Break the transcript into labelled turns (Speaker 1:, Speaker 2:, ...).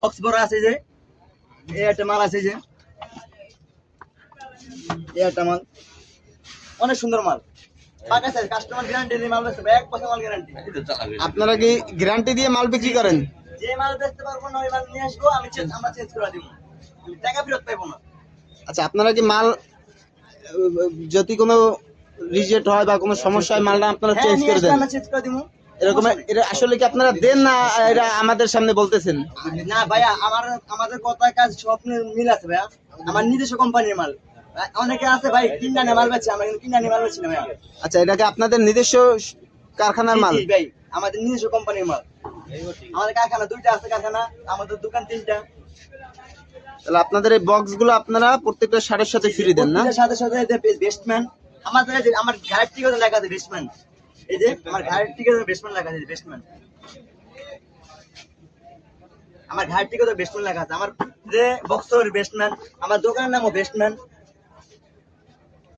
Speaker 1: Box বড় আছে যে এই একটা মাল আছে যে এই একটা মাল অনেক সুন্দর মাল পাকা সাইজ কাস্টমার গ্যারান্টি দিয়ে মাল বেচতে 1 বছর মাল গ্যারান্টি।
Speaker 2: আপনারা কি গ্যারান্টি দিয়ে মাল বিক্রি করেন?
Speaker 1: যে মাল বেচতে পারবো না ওই মাল নিয়ে আসবো আমরা চেঞ্জ করে দিব, টাকা ফেরত পাইবো না।
Speaker 2: আচ্ছা, আপনারা কি মাল যদি কোনো রিজেক্ট হয় বা কোনো সমস্যা হয় মালটা আপনারা চেঞ্জ করে দেন?
Speaker 1: আমরা চেঞ্জ করে দিব।
Speaker 2: এরকম এটা আসলে কি আপনারা দেন না এটা আমাদের সামনে বলতেছেন?
Speaker 1: না ভাইয়া আমাদের কথা কাজ স্বপ্নের মিল আছে ভাইয়া, আমার নিজস্ব কোম্পানির মাল। অনেকে আছে ভাই কিনা নিয়ে মাল বেচে, আমরা কিন্তু কিনা নিয়ে মাল বেচি না ভাইয়া।
Speaker 2: আচ্ছা, এটা কি আপনাদের নিজস্ব কারখানার মাল?
Speaker 1: জি ভাই, আমাদের নিজস্ব কোম্পানির মাল। আমাদের কারখানা 2টা আছে, কারখানা আমাদের দোকান 3টা।
Speaker 2: তাহলে আপনাদের এই বক্সগুলো আপনারা প্রত্যেকটা শাড়ির সাথে ফ্রি দেন না?
Speaker 1: সাথে সাথে বেস্টম্যান আমার ঘাড়ের টিকে লেখা আছে বেস্টম্যান। এই যে আমার ঘাড়ের টিকে বেস্টম্যান লেখা আছে বেস্টম্যান। আমার ঘাড়ের টিকে বেস্টম্যান লেখা আছে। আমার যে বক্সের বেস্টম্যান, আমার দোকানের নামও বেস্টম্যান।